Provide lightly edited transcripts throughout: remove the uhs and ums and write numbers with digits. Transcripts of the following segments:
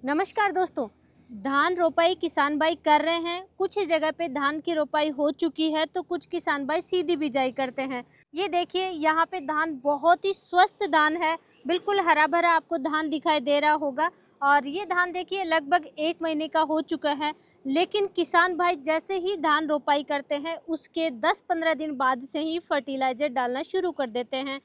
नमस्कार दोस्तों। धान रोपाई किसान भाई कर रहे हैं। कुछ ही जगह पे धान की रोपाई हो चुकी है तो कुछ किसान भाई सीधी बिजाई करते हैं। ये देखिए यहाँ पे धान बहुत ही स्वस्थ धान है, बिल्कुल हरा भरा आपको धान दिखाई दे रहा होगा। और ये धान देखिए लगभग 1 महीने का हो चुका है, लेकिन किसान भाई जैसे ही धान रोपाई करते हैं उसके 10-15 दिन बाद से ही फर्टिलाइजर डालना शुरू कर देते हैं।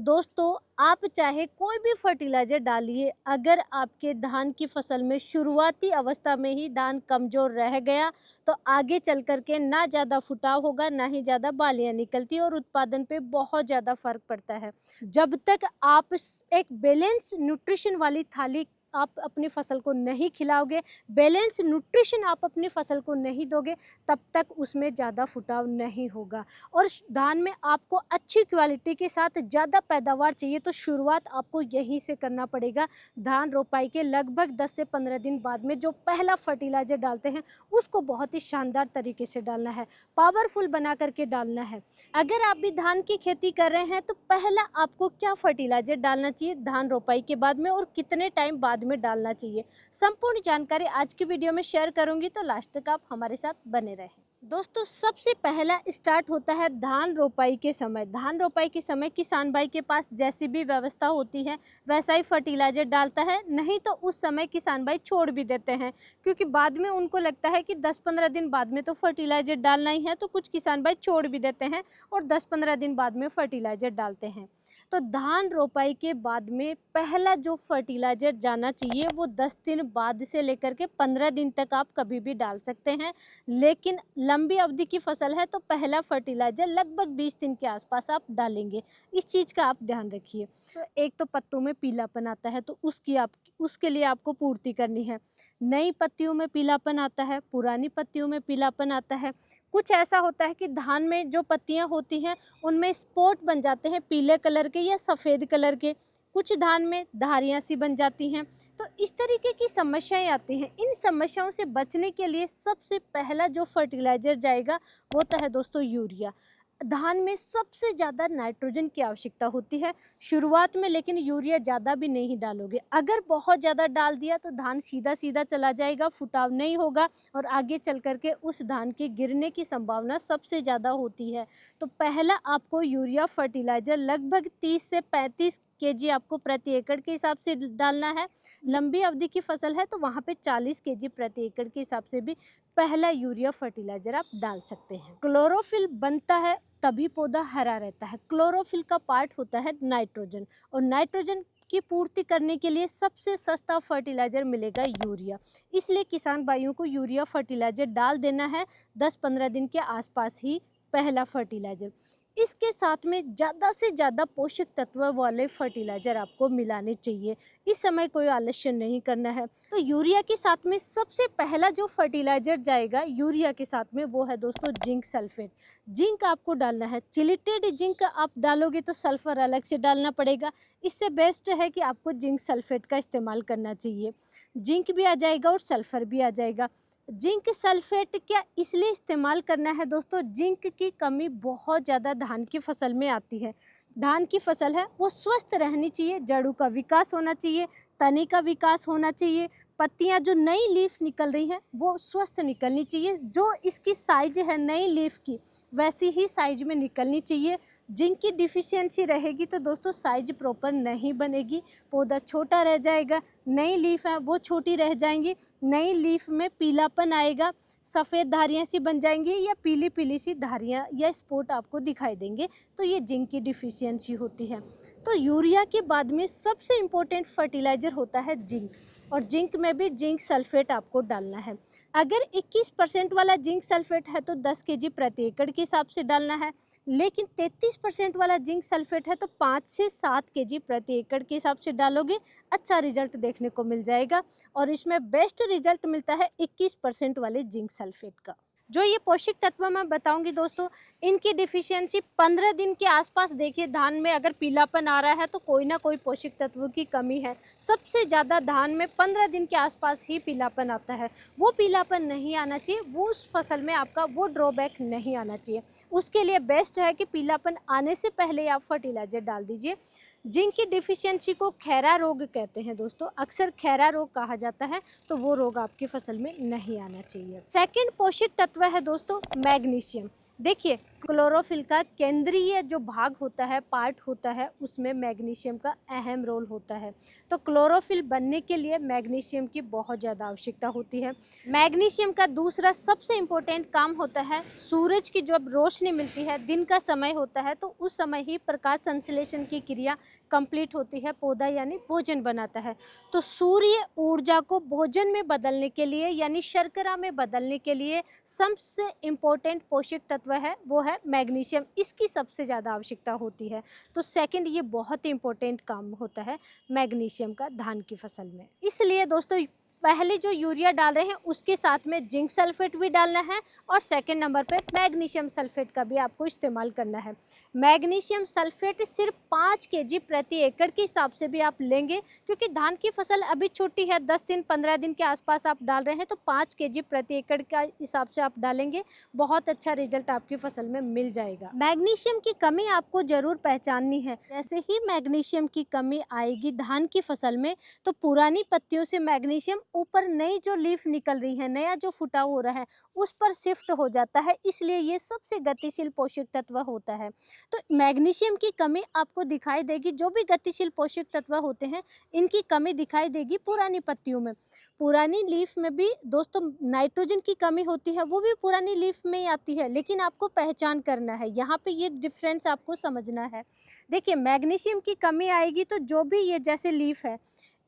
दोस्तों, आप चाहे कोई भी फर्टिलाइज़र डालिए, अगर आपके धान की फसल में शुरुआती अवस्था में ही धान कमज़ोर रह गया, तो आगे चल कर के ना ज़्यादा फुटाव होगा, ना ही ज़्यादा बालियाँ निकलती और उत्पादन पे बहुत ज़्यादा फ़र्क पड़ता है। जब तक आप एक बैलेंस न्यूट्रिशन वाली थाली आप अपनी फसल को नहीं खिलाओगे, बैलेंस न्यूट्रिशन आप अपनी फसल को नहीं दोगे, तब तक उसमें ज़्यादा फुटाव नहीं होगा। और धान में आपको अच्छी क्वालिटी के साथ ज़्यादा पैदावार चाहिए तो शुरुआत आपको यहीं से करना पड़ेगा। धान रोपाई के लगभग 10 से 15 दिन बाद में जो पहला फर्टिलाइज़र डालते हैं उसको बहुत ही शानदार तरीके से डालना है, पावरफुल बना करके डालना है। अगर आप भी धान की खेती कर रहे हैं तो पहला आपको क्या फर्टिलाइज़र डालना चाहिए धान रोपाई के बाद में और कितने टाइम बाद में डालना चाहिए, संपूर्ण जानकारी आज की वीडियो में शेयर करूंगी, तो लास्ट तक आप हमारे साथ बने रहें। दोस्तों, सबसे पहला स्टार्ट होता है धान रोपाई के समय। धान रोपाई के समय किसान भाई के पास जैसी भी व्यवस्था होती है वैसा ही फर्टिलाइज़र डालता है, नहीं तो उस समय किसान भाई छोड़ भी देते हैं, क्योंकि बाद में उनको लगता है कि 10-15 दिन बाद में तो फर्टिलाइज़र डालना ही है, तो कुछ किसान भाई छोड़ भी देते हैं और 10-15 दिन बाद में फर्टिलाइज़र डालते हैं। तो धान रोपाई के बाद में पहला जो फर्टिलाइज़र जाना चाहिए वो 10 दिन बाद से लेकर के 15 दिन तक आप कभी भी डाल सकते हैं, लेकिन लंबी अवधि की फसल है तो पहला फर्टिलाइज़र लगभग 20 दिन के आसपास आप डालेंगे। इस चीज़ का आप ध्यान रखिए। तो एक तो पत्तों में पीलापन आता है तो उसके लिए आपको पूर्ति करनी है। नई पत्तियों में पीलापन आता है, पुरानी पत्तियों में पीलापन आता है। कुछ ऐसा होता है कि धान में जो पत्तियां होती हैं उनमें स्पॉट बन जाते हैं पीले कलर के या सफ़ेद कलर के, कुछ धान में धारियाँ सी बन जाती हैं। तो इस तरीके की समस्याएं आती हैं। इन समस्याओं से बचने के लिए सबसे पहला जो फर्टिलाइज़र जाएगा वो होता है दोस्तों यूरिया। धान में सबसे ज़्यादा नाइट्रोजन की आवश्यकता होती है शुरुआत में, लेकिन यूरिया ज़्यादा भी नहीं डालोगे। अगर बहुत ज़्यादा डाल दिया तो धान सीधा सीधा चला जाएगा, फुटाव नहीं होगा और आगे चल कर के उस धान के गिरने की संभावना सबसे ज़्यादा होती है। तो पहला आपको यूरिया फर्टिलाइज़र लगभग 30 से 35 केजी आपको प्रति एकड़ के हिसाब से डालना है। लंबी अवधि की फसल है तो वहाँ पे 40 केजी प्रति एकड़ के हिसाब से भी पहला यूरिया फर्टिलाइज़र आप डाल सकते हैं। क्लोरोफिल बनता है तभी पौधा हरा रहता है। क्लोरोफिल का पार्ट होता है नाइट्रोजन, और नाइट्रोजन की पूर्ति करने के लिए सबसे सस्ता फर्टिलाइज़र मिलेगा यूरिया। इसलिए किसान भाइयों को यूरिया फर्टिलाइज़र डाल देना है 10-15 दिन के आसपास ही पहला फर्टिलाइज़र। इसके साथ में ज़्यादा से ज़्यादा पोषक तत्व वाले फर्टिलाइज़र आपको मिलाने चाहिए। इस समय कोई आलस्य नहीं करना है। तो यूरिया के साथ में सबसे पहला जो फर्टिलाइज़र जाएगा यूरिया के साथ में वो है दोस्तों जिंक सल्फेट। जिंक आपको डालना है। चिलिटेड जिंक आप डालोगे तो सल्फ़र अलग से डालना पड़ेगा। इससे बेस्ट है कि आपको जिंक सल्फेट का इस्तेमाल करना चाहिए। जिंक भी आ जाएगा और सल्फ़र भी आ जाएगा। जिंक सल्फेट क्या इसलिए इस्तेमाल करना है दोस्तों, जिंक की कमी बहुत ज़्यादा धान की फसल में आती है। धान की फसल है वो स्वस्थ रहनी चाहिए, जड़ों का विकास होना चाहिए, तने का विकास होना चाहिए, पत्तियां जो नई लीफ निकल रही हैं वो स्वस्थ निकलनी चाहिए, जो इसकी साइज है नई लीफ की वैसी ही साइज में निकलनी चाहिए। जिंक की डिफिशियंसी रहेगी तो दोस्तों साइज प्रॉपर नहीं बनेगी, पौधा छोटा रह जाएगा, नई लीफ है वो छोटी रह जाएंगी, नई लीफ में पीलापन आएगा, सफ़ेद धारियाँ सी बन जाएंगी या पीली पीली सी धारियाँ या स्पॉट आपको दिखाई देंगे, तो ये जिंक की डिफिशियंसी होती है। तो यूरिया के बाद में सबसे इम्पोर्टेंट फर्टिलाइज़र होता है जिंक, और जिंक में भी जिंक सल्फेट आपको डालना है। अगर 21% वाला जिंक सल्फेट है तो 10 केजी प्रति एकड़ के हिसाब से डालना है, लेकिन 33% वाला जिंक सल्फेट है तो 5 से 7 केजी प्रति एकड़ के हिसाब से डालोगे, अच्छा रिजल्ट देखने को मिल जाएगा। और इसमें बेस्ट रिजल्ट मिलता है 21% वाले जिंक सल्फेट का। जो ये पोषक तत्व मैं बताऊंगी दोस्तों, इनकी डिफिशियंसी 15 दिन के आसपास देखिए धान में अगर पीलापन आ रहा है तो कोई ना कोई पोषक तत्व की कमी है। सबसे ज़्यादा धान में 15 दिन के आसपास ही पीलापन आता है। वो पीलापन नहीं आना चाहिए, वो उस फसल में आपका वो ड्रॉबैक नहीं आना चाहिए। उसके लिए बेस्ट है कि पीलापन आने से पहले आप फर्टिलाइज़र डाल दीजिए। जिंक की डिफिशियंसी को खैरा रोग कहते हैं दोस्तों, अक्सर खैरा रोग कहा जाता है, तो वो रोग आपकी फसल में नहीं आना चाहिए। सेकंड पोषक तत्व है दोस्तों मैग्नीशियम। देखिए, क्लोरोफिल का केंद्रीय जो भाग होता है, पार्ट होता है, उसमें मैग्नीशियम का अहम रोल होता है। तो क्लोरोफिल बनने के लिए मैग्नीशियम की बहुत ज़्यादा आवश्यकता होती है। मैग्नीशियम का दूसरा सबसे इम्पोर्टेंट काम होता है, सूरज की जब रोशनी मिलती है, दिन का समय होता है, तो उस समय ही प्रकाश संश्लेषण की क्रिया कंप्लीट होती है, पौधा यानी भोजन बनाता है। तो सूर्य ऊर्जा को भोजन में बदलने के लिए यानी शर्करा में बदलने के लिए सबसे इम्पोर्टेंट पोषक तत्व है वो है मैग्नीशियम, इसकी सबसे ज़्यादा आवश्यकता होती है। तो सेकंड, ये बहुत ही इम्पोर्टेंट काम होता है मैग्नीशियम का धान की फसल में। इसलिए दोस्तों पहले जो यूरिया डाल रहे हैं उसके साथ में जिंक सल्फेट भी डालना है, और सेकंड नंबर पे मैग्नीशियम सल्फेट का भी आपको इस्तेमाल करना है। मैग्नीशियम सल्फेट सिर्फ 5 केजी प्रति एकड़ के हिसाब से भी आप लेंगे, क्योंकि धान की फसल अभी छोटी है, 10 दिन 15 दिन के आसपास आप डाल रहे हैं, तो 5 केजी प्रति एकड़ का हिसाब से आप डालेंगे, बहुत अच्छा रिजल्ट आपकी फसल में मिल जाएगा। मैग्नीशियम की कमी आपको जरूर पहचाननी है। जैसे ही मैग्नीशियम की कमी आएगी धान की फसल में, तो पुरानी पत्तियों से मैग्नीशियम ऊपर नई जो लीफ निकल रही है, नया जो फुटाव हो रहा है, उस पर शिफ्ट हो जाता है, इसलिए ये सबसे गतिशील पोषक तत्व होता है। तो मैग्नीशियम की कमी आपको दिखाई देगी, जो भी गतिशील पोषक तत्व होते हैं इनकी कमी दिखाई देगी पुरानी पत्तियों में। पुरानी लीफ में भी दोस्तों नाइट्रोजन की कमी होती है, वो भी पुरानी लीफ में ही आती है, लेकिन आपको पहचान करना है, यहाँ पे ये डिफरेंस आपको समझना है। देखिए, मैग्नीशियम की कमी आएगी तो जो भी ये जैसे लीफ है,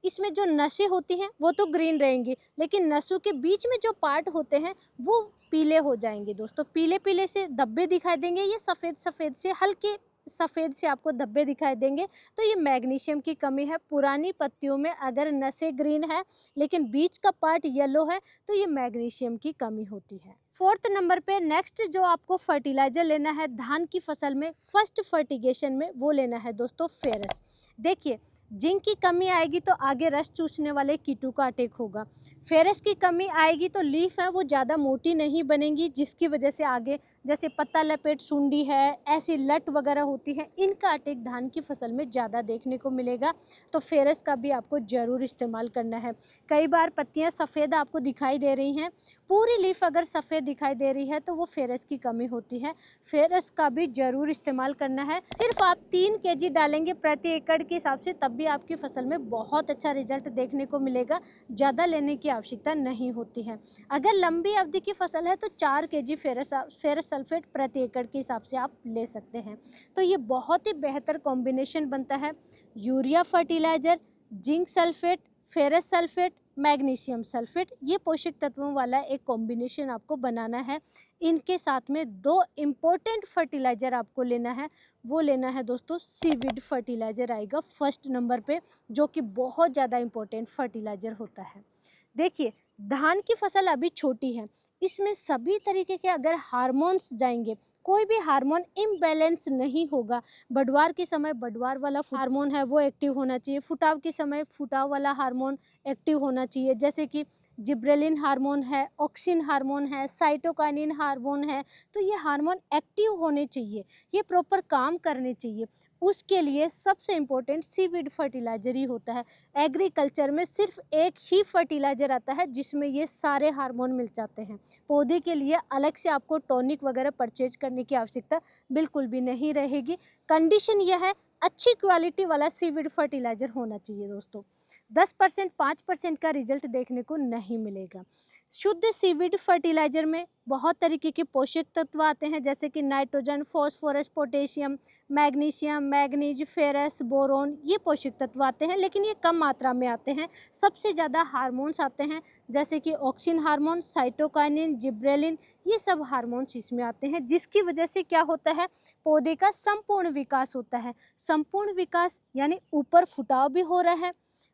इसमें जो नसें होती हैं वो तो ग्रीन रहेंगी, लेकिन नसों के बीच में जो पार्ट होते हैं वो पीले हो जाएंगे दोस्तों। पीले पीले से धब्बे दिखाई देंगे, ये सफ़ेद सफ़ेद से हल्के सफ़ेद से आपको धब्बे दिखाई देंगे, तो ये मैग्नीशियम की कमी है। पुरानी पत्तियों में अगर नसें ग्रीन है लेकिन बीच का पार्ट येलो है, तो ये मैग्नीशियम की कमी होती है। फोर्थ नंबर पे नेक्स्ट जो आपको फर्टिलाइजर लेना है धान की फसल में, फर्स्ट फर्टिगेशन में, वो लेना है दोस्तों फेरस। देखिए, जिंक की कमी आएगी तो आगे रस चूसने वाले कीटों का अटैक होगा। फेरस की कमी आएगी तो लीफ है वो ज़्यादा मोटी नहीं बनेगी, जिसकी वजह से आगे जैसे पत्ता लपेट सुंडी है, ऐसी लट वगैरह होती है, इनका अटैक धान की फसल में ज़्यादा देखने को मिलेगा। तो फेरस का भी आपको ज़रूर इस्तेमाल करना है। कई बार पत्तियाँ सफ़ेद आपको दिखाई दे रही हैं, पूरी लीफ अगर सफ़ेद दिखाई दे रही है तो वो फेरस की कमी होती है। फेरस का भी ज़रूर इस्तेमाल करना है। सिर्फ आप 3 केजी डालेंगे प्रति एकड़ के हिसाब से, तब भी आपकी फसल में बहुत अच्छा रिजल्ट देखने को मिलेगा। ज़्यादा लेने की आवश्यकता नहीं होती है। अगर लंबी अवधि की फसल है तो 4 केजी फेरस सल्फेट प्रति एकड़ के हिसाब से आप ले सकते हैं। तो ये बहुत ही बेहतर कॉम्बिनेशन बनता है। Urea fertiliser, zinc sulphate, ferrous sulphate, magnesium sulphate, ये पोषक तत्वों वाला एक कॉम्बिनेशन आपको बनाना है। इनके साथ में 2 इम्पोर्टेंट फर्टिलाइज़र आपको लेना है, वो लेना है दोस्तों सीविड फर्टिलाइज़र आएगा फर्स्ट नंबर पे, जो कि बहुत ज़्यादा इम्पोर्टेंट फर्टिलाइज़र होता है। देखिए, धान की फसल अभी छोटी है, इसमें सभी तरीके के अगर हार्मोन्स जाएंगे, कोई भी हार्मोन इम्बैलेंस नहीं होगा। बढ़वार के समय बढ़वार वाला हार्मोन है वो एक्टिव होना चाहिए, फुटाव के समय फुटाव वाला हार्मोन एक्टिव होना चाहिए, जैसे कि जिब्रेलिन हार्मोन है, ऑक्सिन हार्मोन है, साइटोकाइनिन हार्मोन है। तो ये हार्मोन एक्टिव होने चाहिए, ये प्रॉपर काम करने चाहिए। उसके लिए सबसे इम्पोर्टेंट सीविड फर्टिलाइज़र ही होता है। एग्रीकल्चर में सिर्फ एक ही फर्टिलाइज़र आता है जिसमें ये सारे हार्मोन मिल जाते हैं। पौधे के लिए अलग से आपको टॉनिक वगैरह परचेज करने की आवश्यकता बिल्कुल भी नहीं रहेगी। कंडीशन यह है, अच्छी क्वालिटी वाला सीविड फर्टिलाइज़र होना चाहिए दोस्तों। 10% 5% का रिजल्ट देखने को नहीं मिलेगा। शुद्ध सीविड फर्टिलाइज़र में बहुत तरीके के पोषक तत्व आते हैं, जैसे कि nitrogen, phosphorus, potassium, magnesium, manganese, ferrous, boron, ये पोषक तत्व आते हैं, लेकिन ये कम मात्रा में आते हैं। सबसे ज़्यादा हार्मोन्स आते हैं, जैसे कि ऑक्सिन हार्मोन, साइटोकाइनिन, जिब्रेलिन, ये सब हार्मोन्स इसमें आते हैं, जिसकी वजह से क्या होता है, पौधे का संपूर्ण विकास होता है। संपूर्ण विकास यानी ऊपर फुटाव भी हो रहा है,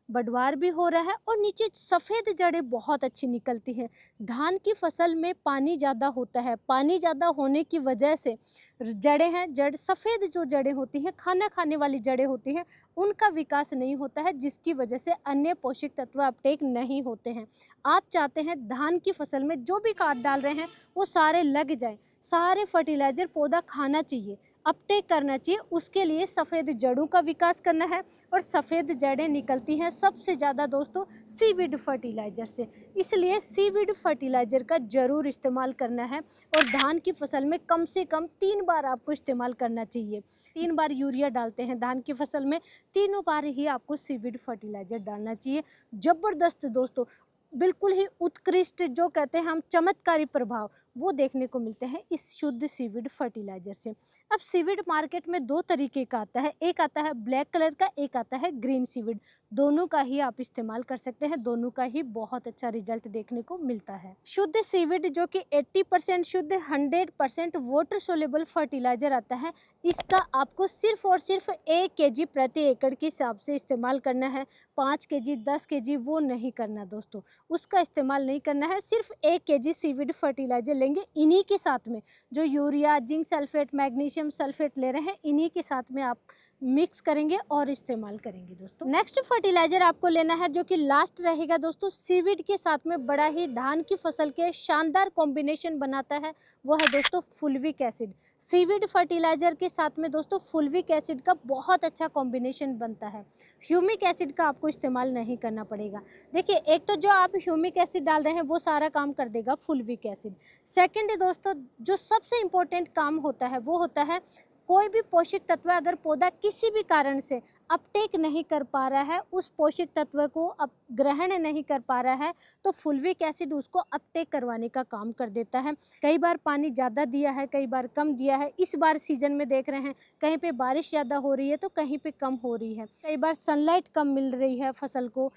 बढ़वार भी हो रहा है, और नीचे सफ़ेद जड़ें बहुत अच्छी निकलती हैं। धान की फसल में पानी ज़्यादा होता है, पानी ज़्यादा होने की वजह से जड़ें हैं, जड़ सफ़ेद जो जड़ें होती हैं, खाना खाने वाली जड़ें होती हैं, उनका विकास नहीं होता है, जिसकी वजह से अन्य पोषक तत्व अपटेक नहीं होते हैं। आप चाहते हैं धान की फसल में जो भी खाद डाल रहे हैं वो सारे लग जाए, सारे फर्टिलाइज़र पौधा खाना चाहिए। अपटेक करना चाहिए, उसके लिए सफ़ेद जड़ों का विकास करना है। और सफ़ेद जड़ें निकलती हैं सबसे ज़्यादा दोस्तों सीवीड फर्टिलाइज़र से, इसलिए सीवीड फर्टिलाइज़र का ज़रूर इस्तेमाल करना है। और धान की फसल में कम से कम 3 बार आपको इस्तेमाल करना चाहिए। 3 बार यूरिया डालते हैं धान की फसल में, तीनों बार ही आपको सीवीड फर्टिलाइज़र डालना चाहिए। ज़बरदस्त दोस्तों, बिल्कुल ही उत्कृष्ट, जो कहते हैं हम चमत्कारी प्रभाव, वो देखने को मिलते हैं इस शुद्ध सीवीड फर्टिलाइज़र से। अब सीवीड मार्केट में 2 तरीके का आता है, एक आता है ब्लैक कलर का, एक आता है ग्रीन सीवीड। दोनों का ही आप इस्तेमाल कर सकते हैं, दोनों का ही बहुत अच्छा रिजल्ट देखने को मिलता है। शुद्ध सीवीड जो कि 80% शुद्ध 100% वाटर सोल्यूबल फर्टिलाइज़र आता है, इसका आपको सिर्फ और सिर्फ 1 केजी प्रति एकड़ के हिसाब से इस्तेमाल करना है। 5 केजी 10 केजी वो नहीं करना दोस्तों, उसका इस्तेमाल नहीं करना है। सिर्फ 1 केजी सीवीड फर्टिलाइज़र लेंगे, इन्हीं के साथ में जो urea, zinc sulphate, magnesium sulphate ले रहे हैं, इन्हीं के साथ में आप मिक्स करेंगे और इस्तेमाल करेंगे दोस्तों। नेक्स्ट फर्टिलाइज़र आपको लेना है जो कि लास्ट रहेगा दोस्तों, सीवीड के साथ में बड़ा ही धान की फसल के शानदार कॉम्बिनेशन बनाता है, वो है दोस्तों फुल्विक एसिड। सीवीड फर्टिलाइज़र के साथ में दोस्तों फुल्विक एसिड का बहुत अच्छा कॉम्बिनेशन बनता है। ह्यूमिक एसिड का आपको इस्तेमाल नहीं करना पड़ेगा। देखिए, एक तो जो आप ह्यूमिक एसिड डाल रहे हैं वो सारा काम कर देगा फुल्विक एसिड। सेकंड दोस्तों, जो सबसे इम्पोर्टेंट काम होता है वो होता है, कोई भी पोषक तत्व अगर पौधा किसी भी कारण से अपटेक नहीं कर पा रहा है, उस पोषक तत्व को अब ग्रहण नहीं कर पा रहा है, तो फुल्विक एसिड उसको अपटेक करवाने का काम कर देता है। कई बार पानी ज़्यादा दिया है, कई बार कम दिया है। इस बार सीजन में देख रहे हैं कहीं पे बारिश ज़्यादा हो रही है तो कहीं पे कम हो रही है, कई बार सनलाइट कम मिल रही है फसल को,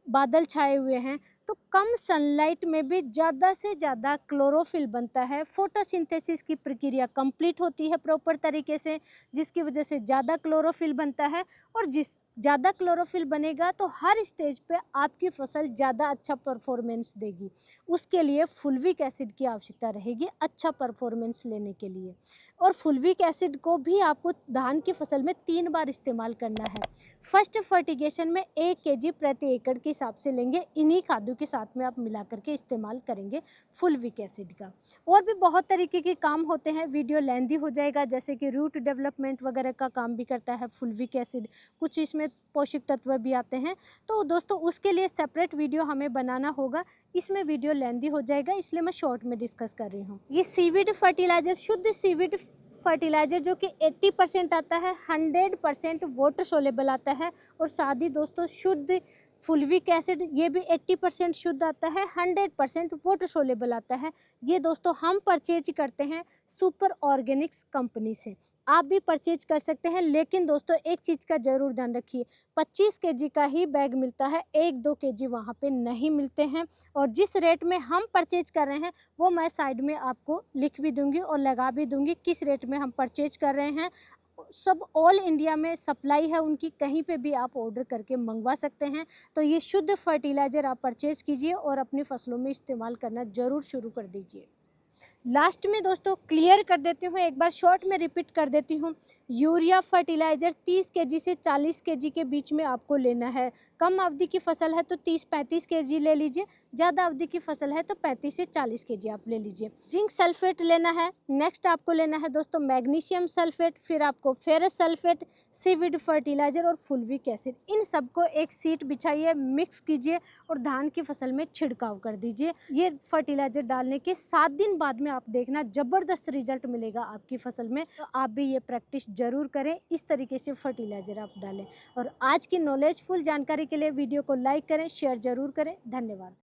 बादल छाए हुए हैं, तो कम सनलाइट में भी ज़्यादा से ज़्यादा क्लोरोफिल बनता है। फोटोसिंथेसिस की प्रक्रिया कंप्लीट होती है प्रॉपर तरीके से, जिसकी वजह से ज़्यादा क्लोरोफिल बनता है। और जिस ज़्यादा क्लोरोफिल बनेगा तो हर स्टेज पे आपकी फसल ज़्यादा अच्छा परफॉर्मेंस देगी। उसके लिए फुल्विक एसिड की आवश्यकता रहेगी अच्छा परफॉर्मेंस लेने के लिए। और फुल्विक एसिड को भी आपको धान की फसल में 3 बार इस्तेमाल करना है। फर्स्ट फर्टिगेशन में 1 केजी प्रति एकड़ के हिसाब से लेंगे, इन्हीं खादों के साथ में आप मिला करके इस्तेमाल करेंगे फुल्विक एसिड का। और भी बहुत तरीके के काम होते हैं, वीडियो लेंदी हो जाएगा, जैसे कि रूट डेवलपमेंट वगैरह का काम भी करता है फुल्विक एसिड, कुछ इसमें पोषक तत्व भी आते हैं। तो दोस्तों उसके लिए सेपरेट वीडियो हमें बनाना होगा, इसमें वीडियो लेंदी हो जाएगा, इसलिए मैं शॉर्ट में डिस्कस कर रही हूँ। ये सीवीड फर्टिलाइजर, शुद्ध सीवीड फर्टिलाइज़र जो कि 80% आता है, 100% वाटर सोलेबल आता है। और साथ ही दोस्तों शुद्ध फुल्विक एसिड, ये भी 80% शुद्ध आता है, 100% वाटर सोलेबल आता है। ये दोस्तों हम परचेज करते हैं सुपर ऑर्गेनिक्स कंपनी से, आप भी परचेज कर सकते हैं। लेकिन दोस्तों एक चीज़ का ज़रूर ध्यान रखिए, 25 केजी का ही बैग मिलता है, 1-2 केजी वहाँ पे नहीं मिलते हैं। और जिस रेट में हम परचेज कर रहे हैं वो मैं साइड में आपको लिख भी दूंगी और लगा भी दूंगी, किस रेट में हम परचेज कर रहे हैं। सब ऑल इंडिया में सप्लाई है उनकी, कहीं पे भी आप ऑर्डर करके मंगवा सकते हैं। तो ये शुद्ध फर्टिलाइज़र आप परचेज कीजिए और अपनी फसलों में इस्तेमाल करना ज़रूर शुरू कर दीजिए। लास्ट में दोस्तों क्लियर कर देती हूँ, एक बार शॉर्ट में रिपीट कर देती हूँ। यूरिया फर्टिलाइज़र 30 केजी से 40 केजी के बीच में आपको लेना है। कम अवधि की फसल है तो 30-35 केजी ले लीजिए, ज़्यादा अवधि की फसल है तो 35 से 40 केजी आप ले लीजिए। जिंक सल्फेट लेना है। नेक्स्ट आपको लेना है दोस्तों मैग्नीशियम सल्फेट, फिर आपको फेरस सल्फेट, सीवीड फर्टिलाइज़र और फुल्विक एसिड। इन सबको एक सीट बिछाइए, मिक्स कीजिए और धान की फसल में छिड़काव कर दीजिए। ये फर्टिलाइज़र डालने के 7 दिन बाद में आप देखना ज़बरदस्त रिजल्ट मिलेगा आपकी फसल में। तो आप भी ये प्रैक्टिस ज़रूर करें, इस तरीके से फर्टिलाइज़र आप डालें। और आज की नॉलेजफुल जानकारी के लिए वीडियो को लाइक करें, शेयर ज़रूर करें। धन्यवाद।